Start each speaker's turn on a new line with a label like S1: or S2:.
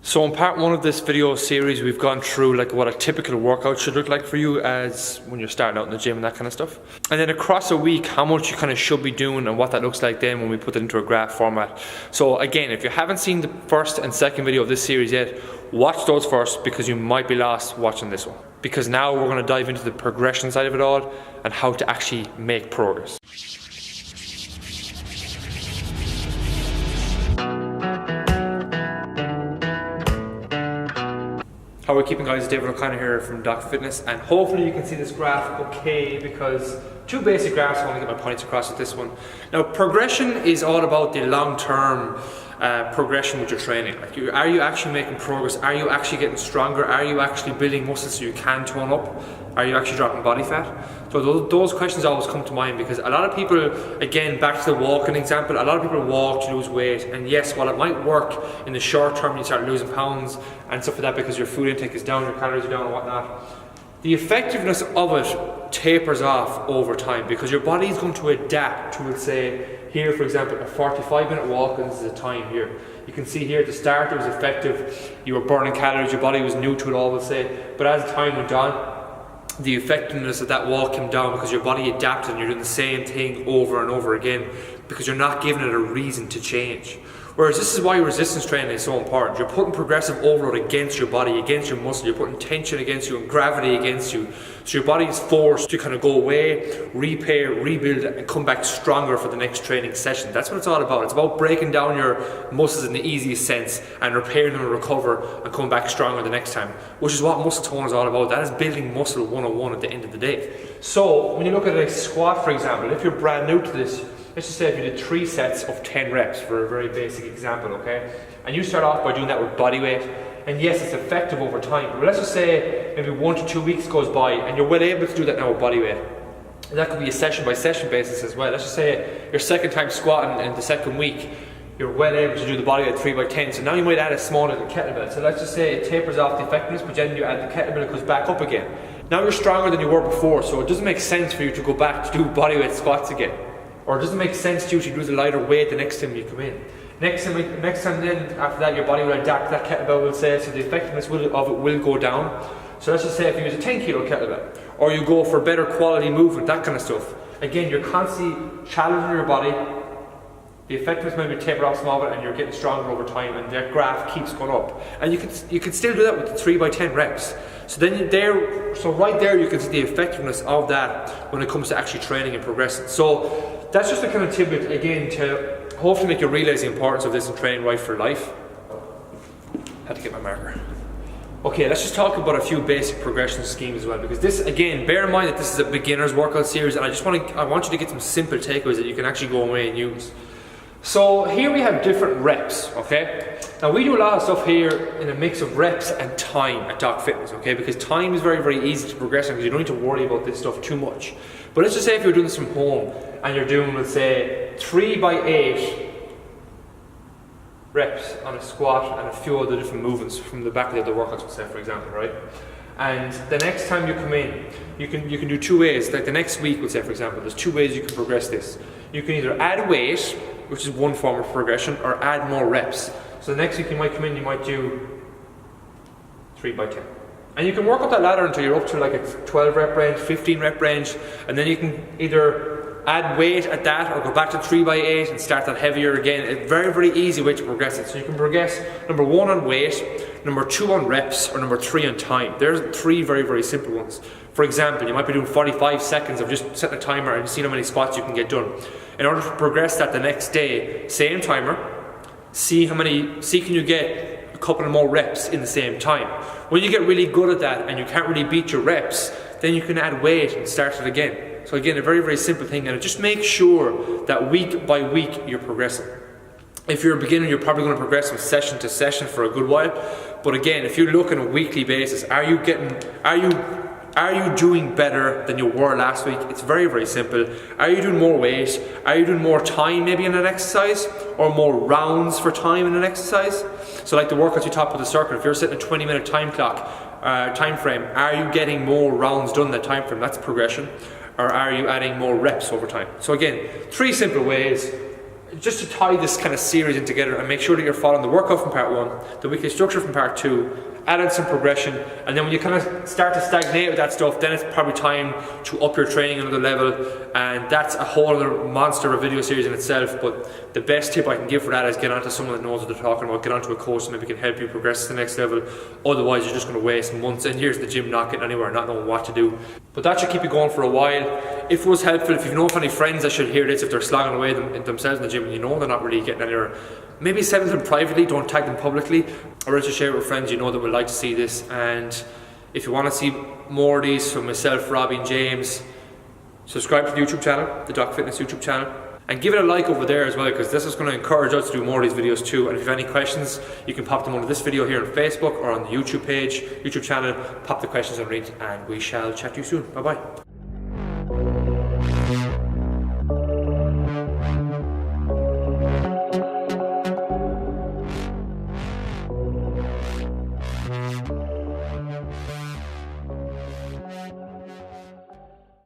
S1: So in part one of this video series, we've gone through like what a typical workout should look like for you as when you're starting out in the gym and that kind of stuff. And then across a week, how much you kind of should be doing and what that looks like then when we put it into a graph format. So again, if you haven't seen the first and second video of this series yet, watch those first because you might be lost watching this one. Because now we're going to dive into the progression side of it all and how to actually make progress. How are we keeping, guys? David O'Connor here from Doc Fitness, and hopefully you can see this graph okay, because two basic graphs, I want to get my points across with this one. Now, progression is all about the long-term progression with your training. Like, are you actually making progress? Are you actually getting stronger? Are you actually building muscles so you can tone up? Are you actually dropping body fat? So those questions always come to mind, because a lot of people, again, back to the walking example, a lot of people walk to lose weight, and yes, while it might work in the short term, you start losing pounds and stuff like that because your food intake is down, your calories are down and whatnot. The effectiveness of it tapers off over time because your body is going to adapt to, let's say, here for example, a 45-minute walk, and this is a time here. You can see here at the start it was effective, you were burning calories, your body was new to it all, we'll say, but as time went on, the effectiveness of that walk came down because your body adapted and you're doing the same thing over and over again because you're not giving it a reason to change. Whereas this is why resistance training is so important. You're putting progressive overload against your body, against your muscle, you're putting tension against you and gravity against you. So your body is forced to kind of go away, repair, rebuild, and come back stronger for the next training session. That's what it's all about. It's about breaking down your muscles in the easiest sense and repairing them and recover and come back stronger the next time, which is what muscle tone is all about. That is building muscle 101 at the end of the day. So when you look at a squat, for example, if you're brand new to this, let's just say if you did 3 sets of 10 reps for a very basic example, okay? And you start off by doing that with body weight, and yes, it's effective over time, but let's just say maybe 1 to 2 weeks goes by and you're well able to do that now with body weight. And that could be a session by session basis as well. Let's just say your second time squatting in the second week, you're well able to do the body weight 3 by 10, so now you might add a small little kettlebell. So let's just say it tapers off the effectiveness, but then you add the kettlebell, it goes back up again. Now you're stronger than you were before, so it doesn't make sense for you to go back to do body weight squats again. Or it doesn't make sense to you to use a lighter weight the next time you come in. Next time then, after that, your body will adapt to that kettlebell, will say, so the effectiveness of it will go down. So let's just say if you use a 10 kilo kettlebell, or you go for better quality movement, that kind of stuff. Again, you're constantly challenging your body, the effectiveness may be tapered off small bit and you're getting stronger over time, and that graph keeps going up. And you can still do that with the 3 by 10 reps. So then right there you can see the effectiveness of that when it comes to actually training and progressing. So that's just a kind of tidbit again to hopefully make you realise the importance of this in training right for life. Had to get my marker. Okay, let's just talk about a few basic progression schemes as well, because this, again, bear in mind that this is a beginner's workout series, and I want you to get some simple takeaways that you can actually go away and use. So here we have different reps, okay? Now we do a lot of stuff here in a mix of reps and time at Doc Fitness, okay? Because time is very, very easy to progress on because you don't need to worry about this stuff too much. But let's just say if you're doing this from home and you're doing, let's say, 3 by 8 reps on a squat and a few other different movements from the back of the other workouts, let's say, for example, right? And the next time you come in, you can do 2 ways. Like the next week, let's say, for example, there's 2 ways you can progress this. You can either add weight, which is one form of progression, or add more reps. So the next week you might come in, you might do 3 by 10. And you can work up that ladder until you're up to like a 12 rep range, 15 rep range, and then you can either add weight at that or go back to 3 by 8 and start that heavier again. A very, very easy way to progress it. So you can progress number 1 on weight, number 2 on reps, or number 3 on time. There's 3 very, very simple ones. For example, you might be doing 45 seconds of just setting a timer and seeing how many squats you can get done. In order to progress that the next day, same timer, see can you get a couple of more reps in the same time. When you get really good at that and you can't really beat your reps, then you can add weight and start it again. So again, a very, very simple thing, and just make sure that week by week you're progressing. If you're a beginner, you're probably going to progress from session to session for a good while. But again, if you're looking on a weekly basis, are you doing better than you were last week? It's very, very simple. Are you doing more weight? Are you doing more time maybe in an exercise? Or more rounds for time in an exercise? So like the workouts you talked about the circuit, if you're setting a 20-minute time frame, are you getting more rounds done in that time frame? That's progression. Or are you adding more reps over time? So again, 3 simple ways. just to tie this kind of series in together and make sure that you're following the workout from part 1, the weekly structure from part 2, add in some progression, and then when you kind of start to stagnate with that stuff, then it's probably time to up your training another level, and that's a whole other monster of a video series in itself. But the best tip I can give for that is get onto someone that knows what they're talking about, get onto a coach that maybe can help you progress to the next level. Otherwise you're just going to waste months and years in the gym not getting anywhere, not knowing what to do. But that should keep you going for a while. If it was helpful, if you know of any friends that should hear this, if they're slogging away themselves in the gym and you know they're not really getting anywhere, maybe send them privately, don't tag them publicly, or just share it with friends you know that would like to see this. And if you want to see more of these from myself, Robbie and James, subscribe to the YouTube channel, the Doc Fitness YouTube channel, and give it a like over there as well, because this is going to encourage us to do more of these videos too. And if you have any questions, you can pop them under this video here on Facebook or on the YouTube page, YouTube channel, pop the questions and read, and we shall chat to you soon. Bye bye.